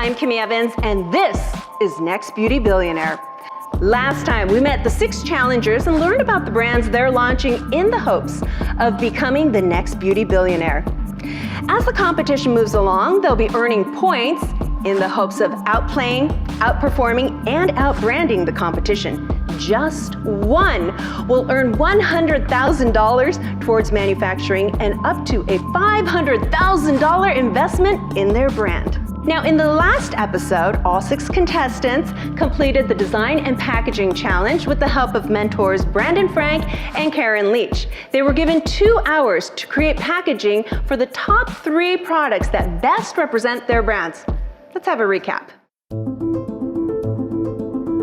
I'm Kimmy Evans, and this is Next Beauty Billionaire. Last time, we met the 6 challengers and learned about the brands they're launching in the hopes of becoming the next beauty billionaire. As the competition moves along, they'll be earning points in the hopes of outplaying, outperforming, and outbranding the competition. Just one will earn $100,000 towards manufacturing and up to a $500,000 investment in their brand. Now, in the last episode, all 6 contestants completed the design and packaging challenge with the help of mentors Brandon Frank and Karen Leach. They were given 2 hours to create packaging for the top 3 products that best represent their brands. Let's have a recap.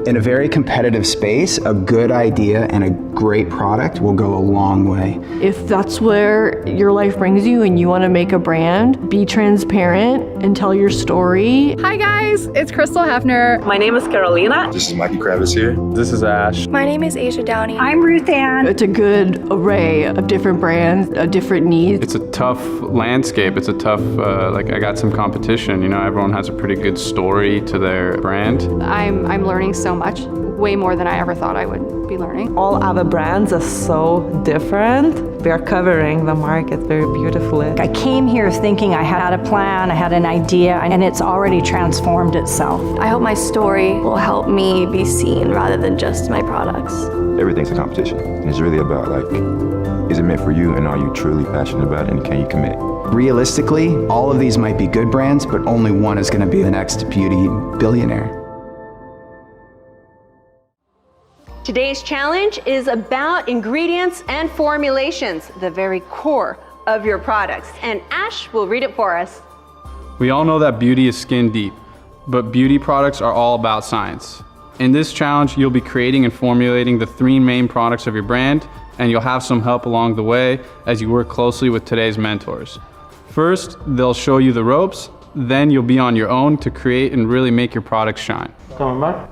In a very competitive space, a good idea and a great product will go a long way. If that's where your life brings you and you want to make a brand, be transparent and tell your story. Hi guys, it's Crystal Hefner. My name is Carolina. This is Mikey Kravitz here. This is Ash. My name is Asia Downey. I'm Ruth Ann. It's a good array of different brands, different needs. It's a tough landscape. It's a tough, I got some competition. You know, everyone has a pretty good story to their brand. I'm learning so much, way more than I ever thought I would be learning. All our brands are so different. We are covering the market very beautifully. I came here thinking I had a plan, I had an idea, and it's already transformed itself. I hope my story will help me be seen rather than just my products. Everything's a competition. And it's really about is it meant for you and are you truly passionate about it and can you commit? Realistically, all of these might be good brands, but only one is going to be the next beauty billionaire. Today's challenge is about ingredients and formulations, the very core of your products. And Ash will read it for us. We all know that beauty is skin deep, but beauty products are all about science. In this challenge, you'll be creating and formulating the 3 main products of your brand, and you'll have some help along the way as you work closely with today's mentors. First, they'll show you the ropes, then you'll be on your own to create and really make your products shine. Coming back.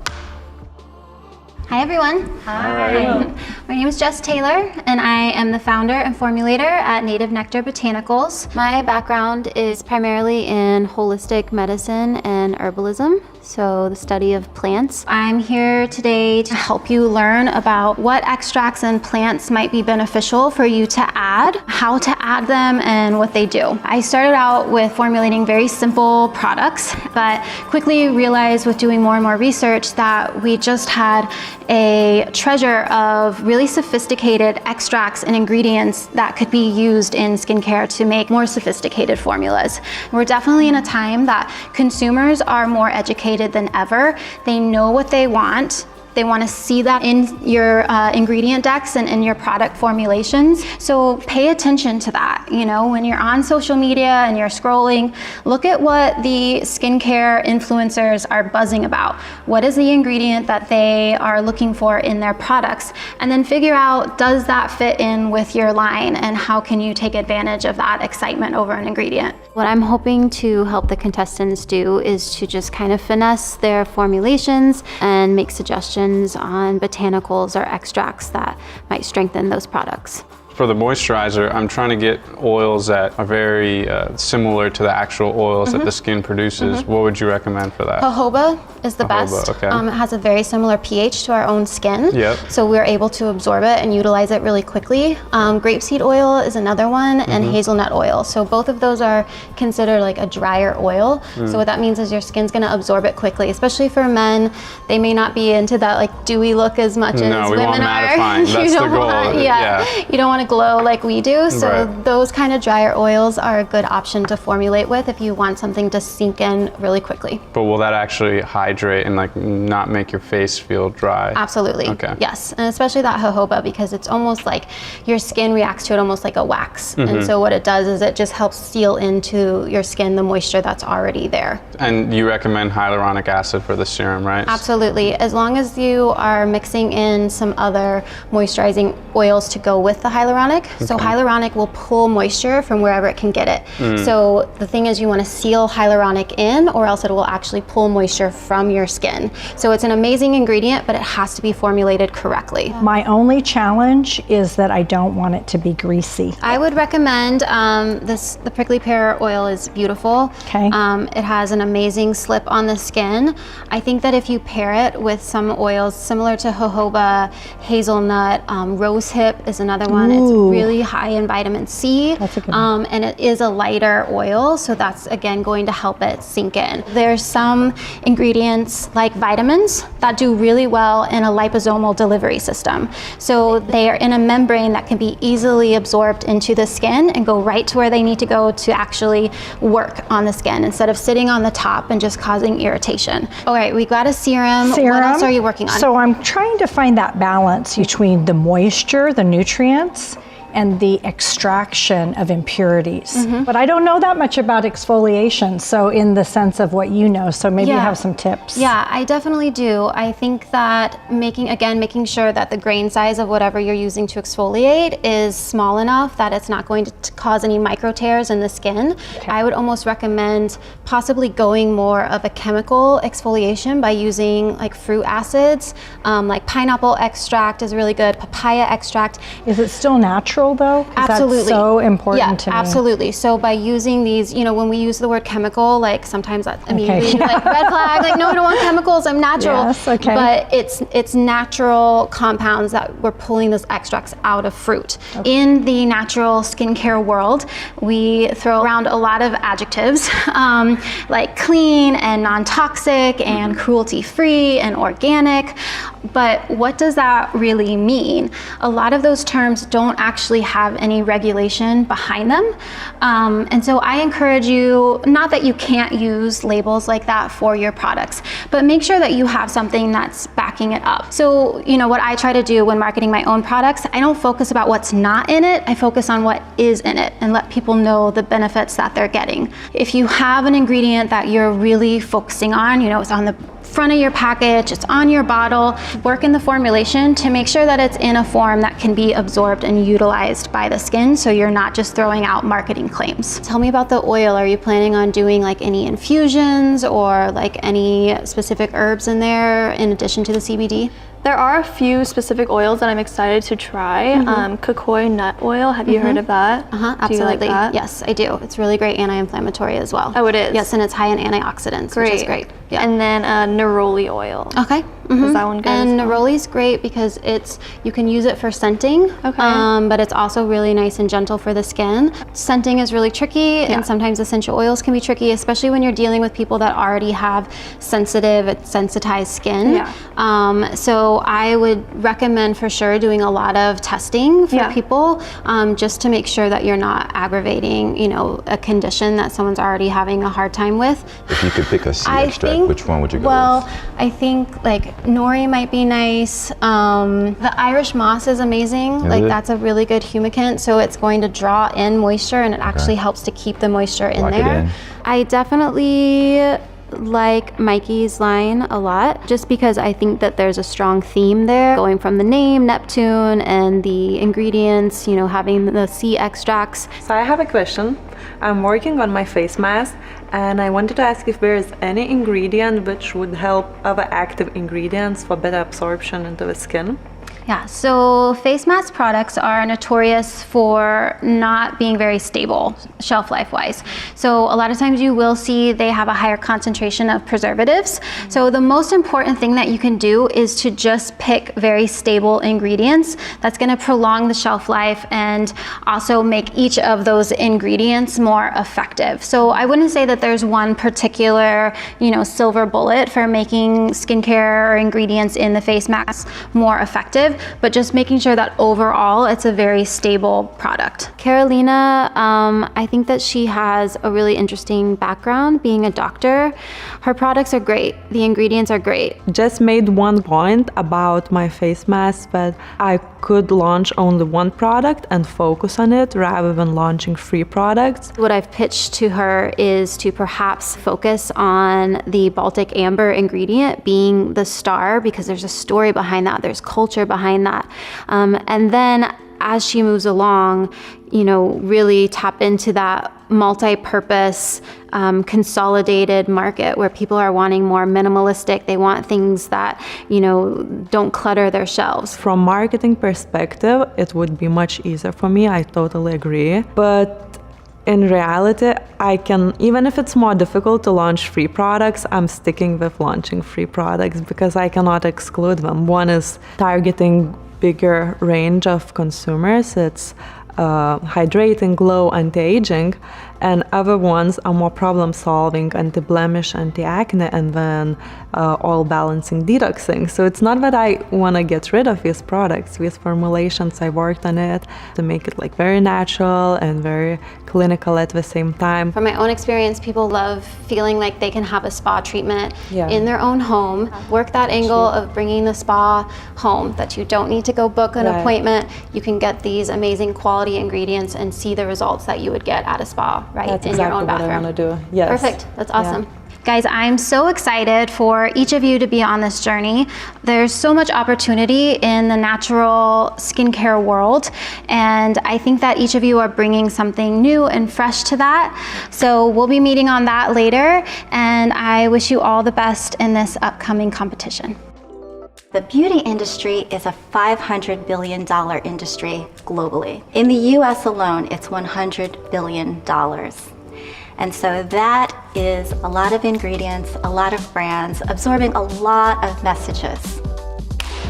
Hi everyone. Hi. My name is Jess Taylor and I am the founder and formulator at Native Nectar Botanicals. My background is primarily in holistic medicine and herbalism, so the study of plants. I'm here today to help you learn about what extracts and plants might be beneficial for you to add, how to add them, and what they do. I started out with formulating very simple products, but quickly realized with doing more and more research that we just had a treasure of really sophisticated extracts and ingredients that could be used in skincare to make more sophisticated formulas. We're definitely in a time that consumers are more educated than ever. They know what they want. They want to see that in your ingredient decks and in your product formulations. So pay attention to that. You know, when you're on social media and you're scrolling, look at what the skincare influencers are buzzing about. What is the ingredient that they are looking for in their products? And then figure out, does that fit in with your line and how can you take advantage of that excitement over an ingredient? What I'm hoping to help the contestants do is to just kind of finesse their formulations and make suggestions on botanicals or extracts that might strengthen those products. For the moisturizer, I'm trying to get oils that are very similar to the actual oils that the skin produces. What would you recommend for that? Jojoba is the best. Okay. It has a very similar pH to our own skin. Yep. So we're able to absorb it and utilize it really quickly. Grapeseed oil is another one, and hazelnut oil. So both of those are considered like a drier oil. So what that means is your skin's gonna absorb it quickly, especially for men. They may not be into that like dewy look as much as women are. That's the goal. You don't want to glow like we do. So those kind of drier oils are a good option to formulate with if you want something to sink in really quickly. But will that actually hydrate and like not make your face feel dry? Absolutely. Okay. Yes, and especially that jojoba, because it's almost like your skin reacts to it almost like a wax. And so what it does is it just helps seal into your skin the moisture that's already there. And you recommend hyaluronic acid for the serum, right? Absolutely. As long as you are mixing in some other moisturizing oils to go with the hyaluronic hyaluronic. So hyaluronic will pull moisture from wherever it can get it. So the thing is, you want to seal hyaluronic in, or else it will actually pull moisture from your skin. So it's an amazing ingredient, but it has to be formulated correctly. My only challenge is that I don't want it to be greasy. I would recommend the prickly pear oil is beautiful. Okay. It has an amazing slip on the skin. I think that if you pair it with some oils similar to jojoba, hazelnut, rose hip is another one. It's really high in vitamin C. That's a good one. And it is a lighter oil, so that's again going to help it sink in. There's some ingredients like vitamins that do really well in a liposomal delivery system. So they are in a membrane that can be easily absorbed into the skin and go right to where they need to go to actually work on the skin instead of sitting on the top and just causing irritation. All right, we got a serum. What else are you working on? So I'm trying to find that balance between the moisture, the nutrients, and the extraction of impurities. But I don't know that much about exfoliation, so in the sense of what you know, so maybe you have some tips. Yeah, I definitely do. I think that making sure that the grain size of whatever you're using to exfoliate is small enough that it's not going to cause any micro tears in the skin. I would almost recommend possibly going more of a chemical exfoliation by using like fruit acids, like pineapple extract is really good, papaya extract. Is it still natural though? Absolutely. That's so important to me. Absolutely. So by using these, when we use the word chemical, like sometimes that immediately like red flag, like no, I don't want chemicals, I'm natural. Yes, okay. But it's natural compounds that we're pulling those extracts out of fruit. In the natural skincare world, we throw around a lot of adjectives like clean and non-toxic and cruelty-free and organic. But what does that really mean? A lot of those terms don't actually have any regulation behind them. And so I encourage you, not that you can't use labels like that for your products, but make sure that you have something that's backing it up. So, what I try to do when marketing my own products, I don't focus about what's not in it, I focus on what is in it and let people know the benefits that they're getting. If you have an ingredient that you're really focusing on, it's on the front of your package, it's on your bottle, work in the formulation to make sure that it's in a form that can be absorbed and utilized by the skin, so you're not just throwing out marketing claims. Tell me about the oil. Are you planning on doing like any infusions or like any specific herbs in there in addition to the CBD? There are a few specific oils that I'm excited to try. Cocoa nut oil, have you heard of that? Absolutely. Do you like that? Yes, I do. It's really great anti-inflammatory as well. Oh, it is? Yes, and it's high in antioxidants, which is great. Yeah. And then neroli oil. Okay. Is that one good? And neroli's great because you can use it for scenting, but it's also really nice and gentle for the skin. Scenting is really tricky, and sometimes essential oils can be tricky, especially when you're dealing with people that already have sensitized skin. So I would recommend for sure doing a lot of testing for people, just to make sure that you're not aggravating, a condition that someone's already having a hard time with. If you could pick a C extract, which one would you go with? I think like nori might be nice. The Irish moss is amazing. That's a really good humectant, so it's going to draw in moisture and it actually helps to keep the moisture in there. I definitely like Mikey's line a lot, just because I think that there's a strong theme there, going from the name Neptune and the ingredients, having the sea extracts. So I have a question. I'm working on my face mask and I wanted to ask if there is any ingredient which would help other active ingredients for better absorption into the skin. Yeah, so face mask products are notorious for not being very stable shelf life wise. So a lot of times you will see they have a higher concentration of preservatives. So the most important thing that you can do is to just pick very stable ingredients that's going to prolong the shelf life and also make each of those ingredients more effective. So I wouldn't say that there's one particular, silver bullet for making skincare or ingredients in the face mask more effective, but just making sure that overall it's a very stable product. Carolina, I think that she has a really interesting background being a doctor. Her products are great. The ingredients are great. Jess made one point about my face mask, that I could launch only one product and focus on it rather than launching 3 products. What I've pitched to her is to perhaps focus on the Baltic amber ingredient being the star, because there's a story behind that, there's culture behind that. And then as she moves along, really tap into that multi-purpose, consolidated market where people are wanting more minimalistic. They want things that, don't clutter their shelves. From marketing perspective, it would be much easier for me. I totally agree. But in reality, I can, even if it's more difficult to launch free products, I'm sticking with launching free products because I cannot exclude them. One is targeting bigger range of consumers. It's hydrating, glow, anti-aging, and other ones are more problem-solving, anti-blemish, anti-acne, and then oil-balancing, detoxing. So it's not that I want to get rid of these products. These formulations, I worked on it to make it like very natural and very clinical at the same time. From my own experience, people love feeling like they can have a spa treatment in their own home. Work that angle of bringing the spa home, that you don't need to go book an appointment. You can get these amazing quality ingredients and see the results that you would get at a spa, right? That's in exactly your own bathroom. what I want to do. Yes. Perfect. That's awesome. Yeah. Guys, I'm so excited for each of you to be on this journey. There's so much opportunity in the natural skincare world, and I think that each of you are bringing something new and fresh to that. So we'll be meeting on that later, and I wish you all the best in this upcoming competition. The beauty industry is a $500 billion industry globally. In the US alone, it's $100 billion. And so that is a lot of ingredients, a lot of brands, absorbing a lot of messages.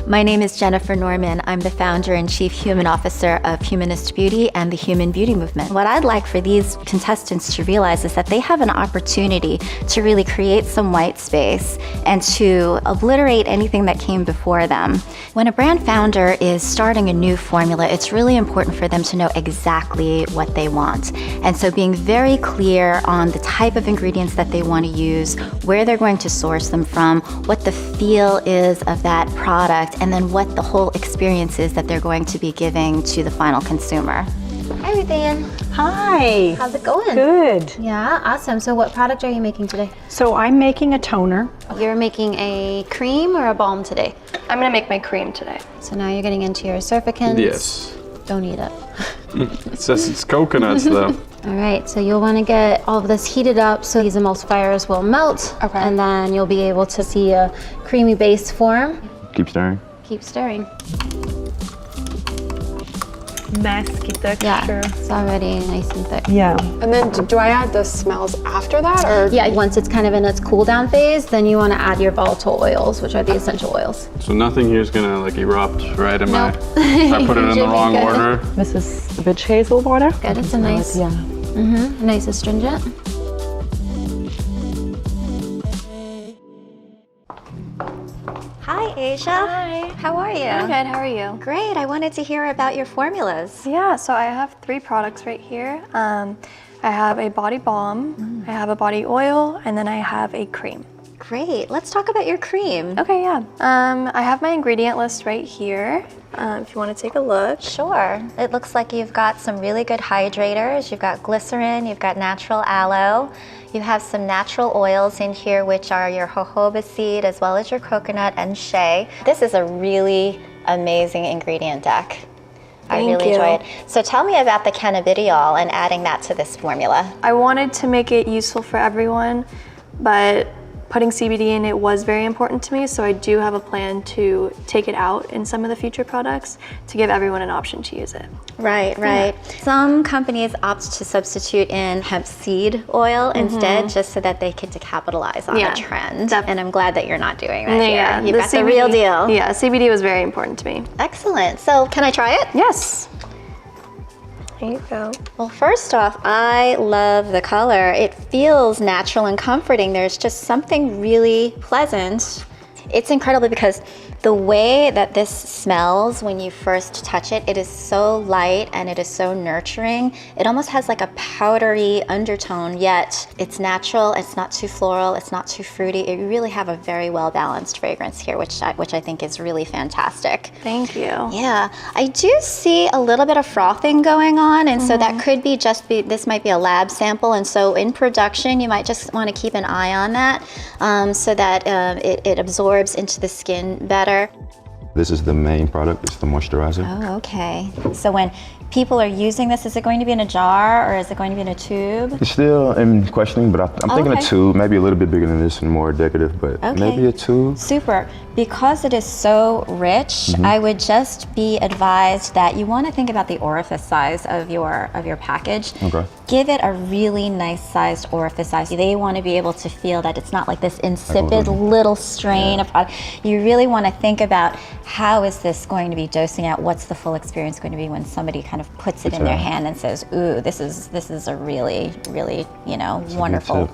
My name is Jennifer Norman. I'm the founder and chief human officer of Humanist Beauty and the Human Beauty Movement. What I'd like for these contestants to realize is that they have an opportunity to really create some white space and to obliterate anything that came before them. When a brand founder is starting a new formula, it's really important for them to know exactly what they want. And so being very clear on the type of ingredients that they want to use, where they're going to source them from, what the feel is of that product, and then what the whole experience is that they're going to be giving to the final consumer. Hi, Ruth Ann. Hi. How's it going? Good. Yeah, awesome. So what product are you making today? So I'm making a toner. You're making a cream or a balm today? I'm gonna make my cream today. So now you're getting into your surfactants. Yes. Don't eat it. It says it's coconuts though. All right, so you'll want to get all of this heated up so these emulsifiers will melt. Okay. And then you'll be able to see a creamy base form. Keep stirring. Keep stirring. Masky texture. Yeah, it's already nice and thick. Yeah. And then do I add the smells after that, or? Yeah, once it's kind of in its cool down phase, then you want to add your volatile oils, which are the essential oils. So nothing here is gonna like erupt, right? Am Nope. if I put it in the Should be wrong good. order? This is witch hazel water. Good, it's a nice, Yeah. nice astringent. Hi, Asia. Hi. How are you? I'm good, how are you? Great. I wanted to hear about your formulas. Yeah, so I have 3 products right here. I have a body balm, I have a body oil, and then I have a cream. Great. Let's talk about your cream. Okay, yeah. I have my ingredient list right here, if you want to take a look. Sure. It looks like you've got some really good hydrators. You've got glycerin, you've got natural aloe. You have some natural oils in here, which are your jojoba seed, as well as your coconut and shea. This is a really amazing ingredient deck. I really enjoy it. So tell me about the cannabidiol and adding that to this formula. I wanted to make it useful for everyone, but putting CBD in it was very important to me, so I do have a plan to take it out in some of the future products to give everyone an option to use it. Right, right. Yeah. Some companies opt to substitute in hemp seed oil instead, just so that they can capitalize on a trend. And I'm glad that you're not doing that here. You've got the real deal. Yeah, CBD was very important to me. Excellent. So can I try it? Yes. Here you go. Well, first off, I love the color. It feels natural and comforting. There's just something really pleasant. It's incredible because the way that this smells when you first touch it, it is so light and it is so nurturing. It almost has like a powdery undertone, yet it's natural, it's not too floral, it's not too fruity. You really have a very well-balanced fragrance here, which I think is really fantastic. Thank you. Yeah, I do see a little bit of frothing going on, and so that could be this might be a lab sample, and so in production, you might just want to keep an eye on that so that it absorbs into the skin better. This is the main product, it's the moisturizer. Oh, okay. So when people are using this, is it going to be in a jar or is it going to be in a tube? It's still in questioning, but I'm thinking a tube, maybe a little bit bigger than this and more decorative, but maybe a tube. Super. Because it is so rich, I would just be advised that you want to think about the orifice size of your package. Okay. Give it a really nice sized orifice size. They want to be able to feel that it's not like this insipid little strain of product. You really want to think about how is this going to be dosing out? What's the full experience going to be when somebody kind of puts it in their hand and says, "Ooh, this is a really, really, wonderful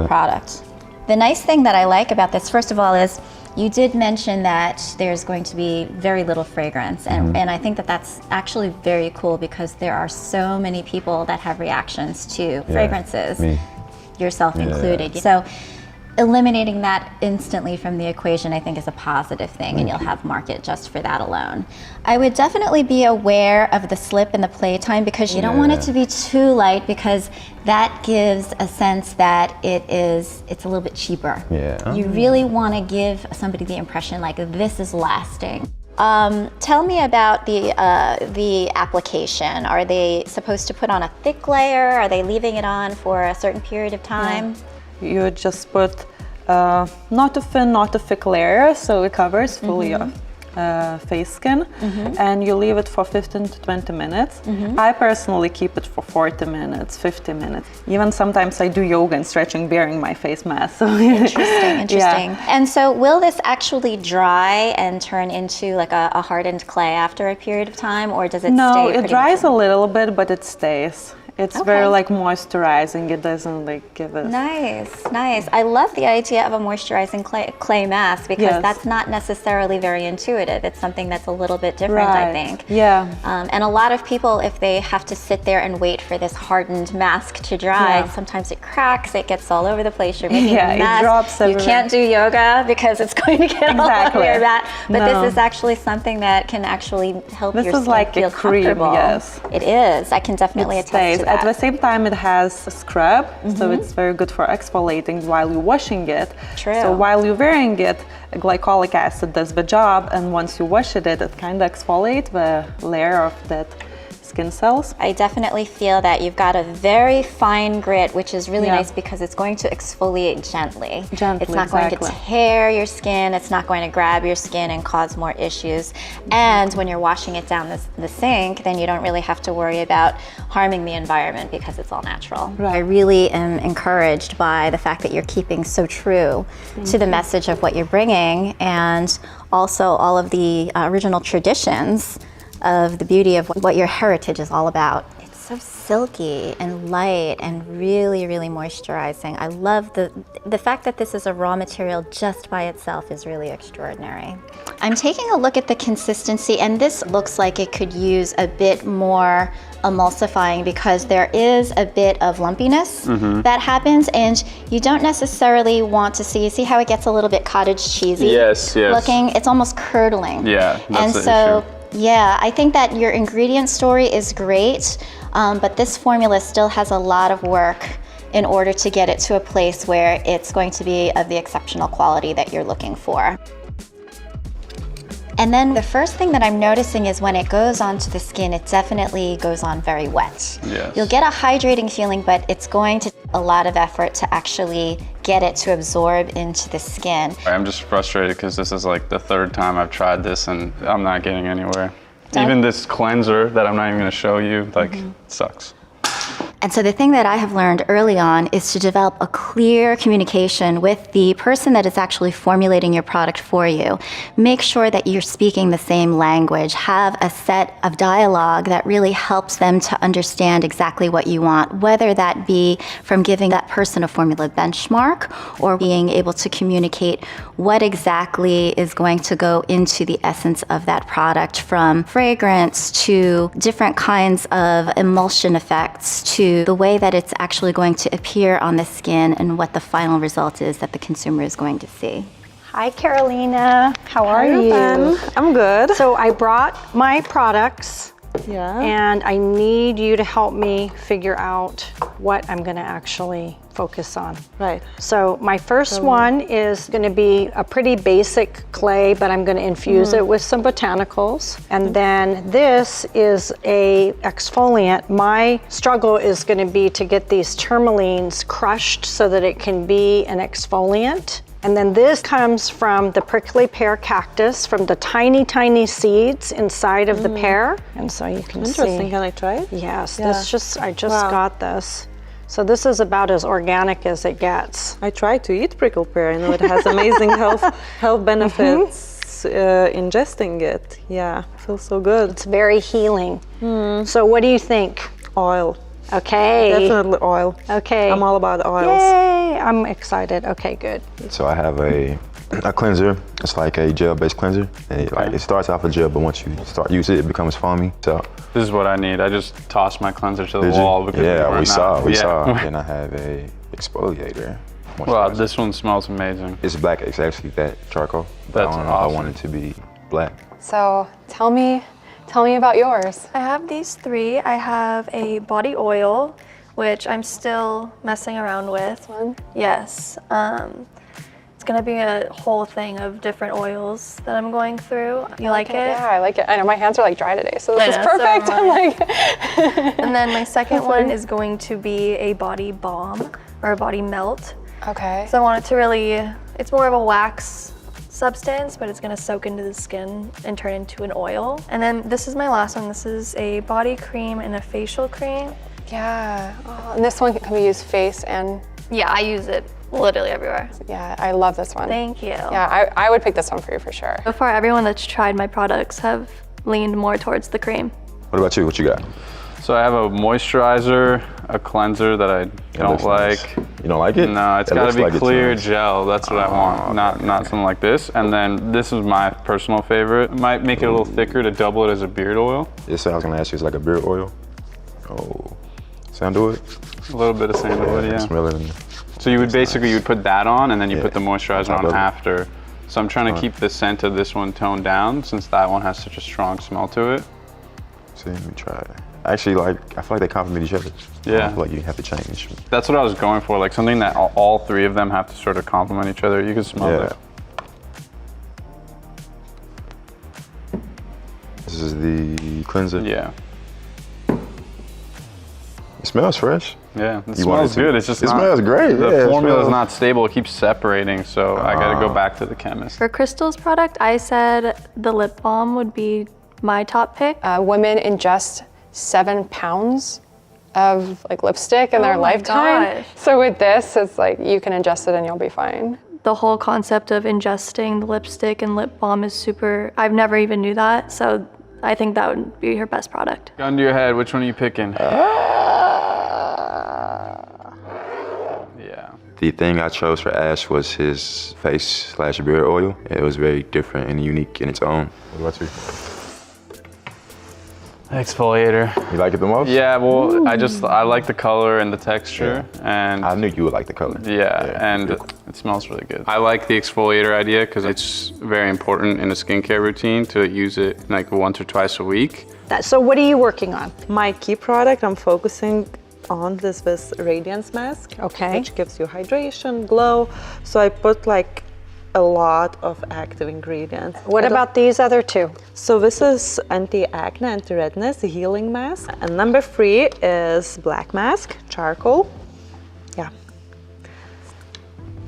product." The nice thing that I like about this, first of all, is you did mention that there's going to be very little fragrance, and I think that that's actually very cool because there are so many people that have reactions to fragrances, yourself included. So eliminating that instantly from the equation, I think, is a positive thing, and you'll have market just for that alone. I would definitely be aware of the slip and the playtime because you don't want it to be too light because that gives a sense that it's a little bit cheaper. You really want to give somebody the impression like this is lasting. Tell me about the application. Are they supposed to put on a thick layer? Are they leaving it on for a certain period of time? You just put not a thin, not a thick layer, so it covers fully your face skin, and you leave it for 15 to 20 minutes. I personally keep it for 40 minutes, 50 minutes. Even sometimes I do yoga and stretching bearing my face mask. So Interesting. And so will this actually dry and turn into like a hardened clay after a period of time, or does it stay? No, it dries a little bit, but it stays. It's very like moisturizing. It doesn't like give us. Nice. I love the idea of a moisturizing clay mask because that's not necessarily very intuitive. It's something that's a little bit different, I think. And a lot of people, if they have to sit there and wait for this hardened mask to dry, sometimes it cracks, it gets all over the place. You're making a mess. It drops everywhere. You can't do yoga because it's going to get all over your mat. But this is actually something that can actually help your skin feel comfortable. Yes. It is. I can definitely attest to that. At the same time, it has a scrub, so it's very good for exfoliating while you're washing it. So while you're wearing it, glycolic acid does the job, and once you wash it, it kind of exfoliates the layer of that skin cells. I definitely feel that you've got a very fine grit, which is really nice because it's going to exfoliate gently. It's not going to tear your skin, it's not going to grab your skin and cause more issues. And when you're washing it down the sink, then you don't really have to worry about harming the environment because it's all natural. I really am encouraged by the fact that you're keeping so true to the message of what you're bringing, and also all of the original traditions of the beauty of what your heritage is all about. It's so silky and light and really, really moisturizing. I love the fact that this is a raw material just by itself is really extraordinary. I'm taking a look at the consistency, and this looks like it could use a bit more emulsifying because there is a bit of lumpiness that happens, and you don't necessarily want to see how it gets a little bit cottage cheesy looking. It's almost curdling. That's the issue. Yeah, I think that your ingredient story is great, but this formula still has a lot of work in order to get it to a place where it's going to be of the exceptional quality that you're looking for. And then the first thing that I'm noticing is when it goes onto the skin, it definitely goes on very wet. You'll get a hydrating feeling, but it's going to take a lot of effort to actually get it to absorb into the skin. I'm just frustrated because this is like the third time I've tried this and I'm not getting anywhere. Even this cleanser that I'm not even going to show you, like, sucks. And so the thing that I have learned early on is to develop a clear communication with the person that is actually formulating your product for you. Make sure that you're speaking the same language. Have a set of dialogue that really helps them to understand exactly what you want, whether that be from giving that person a formula benchmark or being able to communicate what exactly is going to go into the essence of that product, from fragrance to different kinds of emulsion effects to the way that it's actually going to appear on the skin and what the final result is that the consumer is going to see. Hi, Carolina. How are you? I'm good. So I brought my products, and I need you to help me figure out what I'm going to actually focus on. Right. So my first one is going to be a pretty basic clay, but I'm going to infuse it with some botanicals. And then this is a exfoliant. My struggle is going to be to get these tourmalines crushed so that it can be an exfoliant. And then this comes from the prickly pear cactus, from the tiny, tiny seeds inside of the pear. And so you can see. Interesting. Can I try it? Yes, Yeah. I just got this. So this is about as organic as it gets. I tried to eat prickle pear. I know it has amazing health benefits ingesting it. Yeah, feels so good. It's very healing. So what do you think? Oil. Okay. Definitely oil. Okay. I'm all about oils. Yay, I'm excited. Okay, good. So I have a cleanser. It's like a gel-based cleanser. And it starts off a gel, but once you start using it, it becomes foamy. So This is what I need. I just tossed my cleanser to the wall. Because yeah, we saw. Yeah. And I have a exfoliator. Wow, this one smells amazing. It's black. It's actually that charcoal. But That's I don't know awesome. if I want it to be black. So tell me about yours. I have these three. I have a body oil, which I'm still messing around with. This one? Yes. It's gonna be a whole thing of different oils that I'm going through. You like it? Yeah, I like it. I know my hands are like dry today, so I this is know, so perfect. am I'm like, And then my second one is going to be a body balm or a body melt. okay. So I want it to really, it's more of a wax substance, but it's gonna soak into the skin and turn into an oil. And then this is my last one. This is a body cream and a facial cream. Yeah. Oh, and this one can be used face and, Yeah, I use it literally everywhere. yeah, I love this one. Thank you. Yeah, I would pick this one for you for sure. So far, everyone that's tried my products have leaned more towards the cream. What about you? What you got? So I have a moisturizer, a cleanser that I don't looks nice. like. You don't like it? No, it's It got to looks be like it's clear nice. gel. That's what I want, not something like this. And then this is my personal favorite. Might make it a little thicker to double it as a beard oil. This I was gonna ask you. It's like a beard oil. Oh, sandalwood. A little bit of sandalwood, I yeah. smell it. So you would basically you would put that on, and then you Yeah. put the moisturizer On top on of it. after. So I'm trying to keep the scent of this one toned down, since that one has such a strong smell to it. See, let me try it. Actually, I feel like they complement each other. I Yeah. don't feel like you have to change. That's what I was going for, like something that all three of them have to sort of complement each other. You can smell Yeah. it. This is the cleanser. Yeah. It smells fresh. Yeah, it You want smells it to- good. It's just it not, smells great, The yeah, it formula is smells- not stable. It keeps separating, so I got to go back to the chemist. For Crystal's product, I said the lip balm would be my top pick. Women ingest 7 pounds of like lipstick in their Oh my lifetime. gosh. So with this, it's like you can ingest it and you'll be fine. The whole concept of ingesting the lipstick and lip balm is super, I've never even knew that, so I think that would be her best product. Gun to your head, which one are you picking? Yeah. The thing I chose for Ash was his face/beard oil. It was very different and unique in its own. What about you? Exfoliator. You like it the most? Yeah, well, I like the color and the texture, and I knew you would like the color. and it smells really good. I like the exfoliator idea because it's very important in a skincare routine to use it like once or twice a week. So what are you working on? My key product, I'm focusing on this radiance mask, Okay. which gives you hydration, glow. So I put like a lot of active ingredients. What about these other two? So this is anti-acne, anti-redness healing mask. And number 3 is black mask, charcoal. Yeah.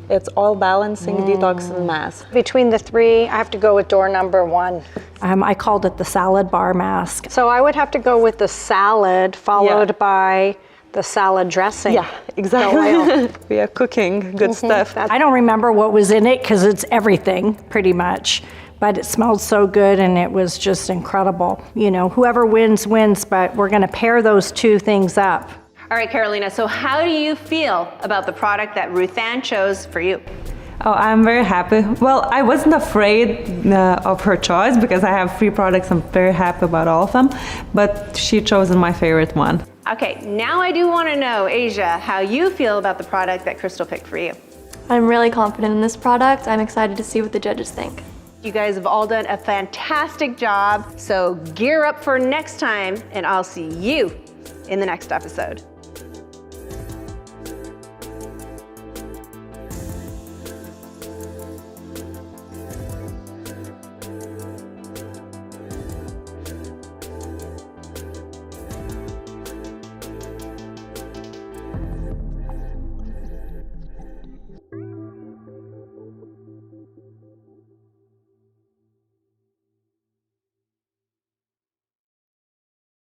It's all balancing detoxing mask. Between the three, I have to go with door number 1. I called it the salad bar mask. So I would have to go with the salad followed by the salad dressing. Yeah, exactly. We are cooking good stuff. I don't remember what was in it because it's everything pretty much, but it smelled so good and it was just incredible. You know, whoever wins, wins, but we're gonna pair those two things up. All right, Carolina, so how do you feel about the product that Ruth Ann chose for you? Oh, I'm very happy. Well, I wasn't afraid of her choice because I have 3 products. I'm very happy about all of them, but she chose my favorite one. Okay, now I do want to know, Asia, how you feel about the product that Crystal picked for you. I'm really confident in this product. I'm excited to see what the judges think. You guys have all done a fantastic job, so gear up for next time, and I'll see you in the next episode.